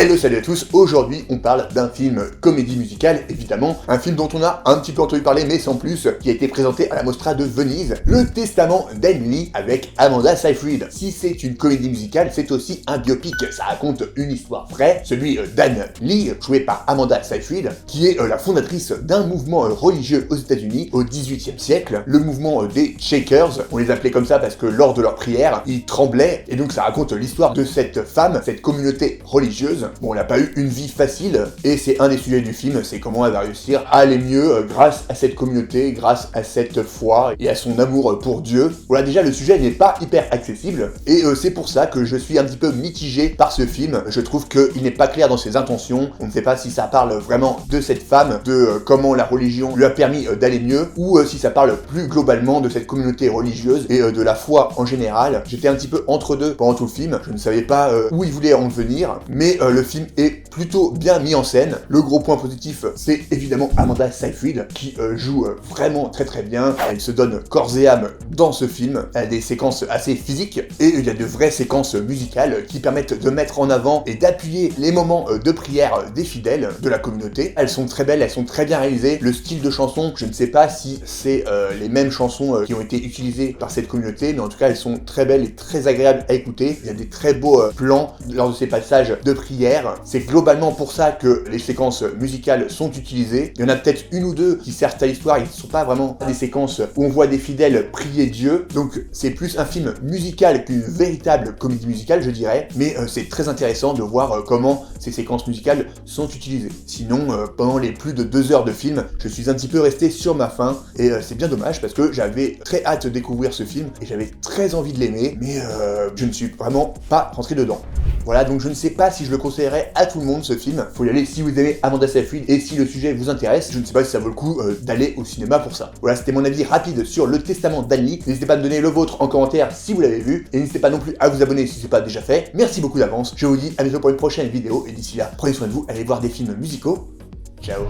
Hello, salut à tous, aujourd'hui on parle d'un film comédie musicale, évidemment, un film dont on a un petit peu entendu parler mais sans plus, qui a été présenté à la Mostra de Venise, Le Testament d'Anne Lee avec Amanda Seyfried. Si c'est une comédie musicale, c'est aussi un biopic, ça raconte une histoire vraie, celui d'Anne Lee, jouée par Amanda Seyfried, qui est la fondatrice d'un mouvement religieux aux États-Unis au XVIIIe siècle, le mouvement des Shakers. On les appelait comme ça parce que lors de leur prière, ils tremblaient, et donc ça raconte l'histoire de cette femme, cette communauté religieuse. Bon, elle n'a pas eu une vie facile, et c'est un des sujets du film, c'est comment elle va réussir à aller mieux grâce à cette communauté, grâce à cette foi et à son amour pour Dieu. Voilà, déjà le sujet n'est pas hyper accessible, et c'est pour ça que je suis un petit peu mitigé par ce film. Je trouve qu'il n'est pas clair dans ses intentions, on ne sait pas si ça parle vraiment de cette femme, de comment la religion lui a permis d'aller mieux, ou si ça parle plus globalement de cette communauté religieuse et de la foi en général. J'étais un petit peu entre deux pendant tout le film, je ne savais pas où il voulait en venir, mais le film est plutôt bien mis en scène. Le gros point positif, c'est évidemment Amanda Seyfried qui joue vraiment très bien. Elle se donne corps et âme dans ce film. Elle a des séquences assez physiques et il y a de vraies séquences musicales qui permettent de mettre en avant et d'appuyer les moments de prière des fidèles de la communauté. Elles sont très belles, elles sont très bien réalisées. Le style de chanson, je ne sais pas si c'est les mêmes chansons qui ont été utilisées par cette communauté, mais en tout cas elles sont très belles et très agréables à écouter. Il y a des très beaux plans lors de ces passages de prière. C'est globalement pour ça que les séquences musicales sont utilisées. Il y en a peut-être une ou deux qui servent à l'histoire, ils ne sont pas vraiment des séquences où on voit des fidèles prier Dieu, donc c'est plus un film musical qu'une véritable comédie musicale, je dirais, mais c'est très intéressant de voir comment ces séquences musicales sont utilisées. Sinon, pendant les plus de 2 heures de film, je suis un petit peu resté sur ma faim, et c'est bien dommage parce que j'avais très hâte de découvrir ce film, et j'avais très envie de l'aimer, mais je ne suis vraiment pas rentré dedans. Voilà, donc je ne sais pas si je le conseillerais à tout le monde ce film. Faut y aller si vous aimez Amanda Seyfried et si le sujet vous intéresse. Je ne sais pas si ça vaut le coup d'aller au cinéma pour ça. Voilà, c'était mon avis rapide sur Le Testament d'Anne Lee. N'hésitez pas à me donner le vôtre en commentaire si vous l'avez vu. Et n'hésitez pas non plus à vous abonner si ce n'est pas déjà fait. Merci beaucoup d'avance. Je vous dis à bientôt pour une prochaine vidéo. Et d'ici là, prenez soin de vous, allez voir des films musicaux. Ciao.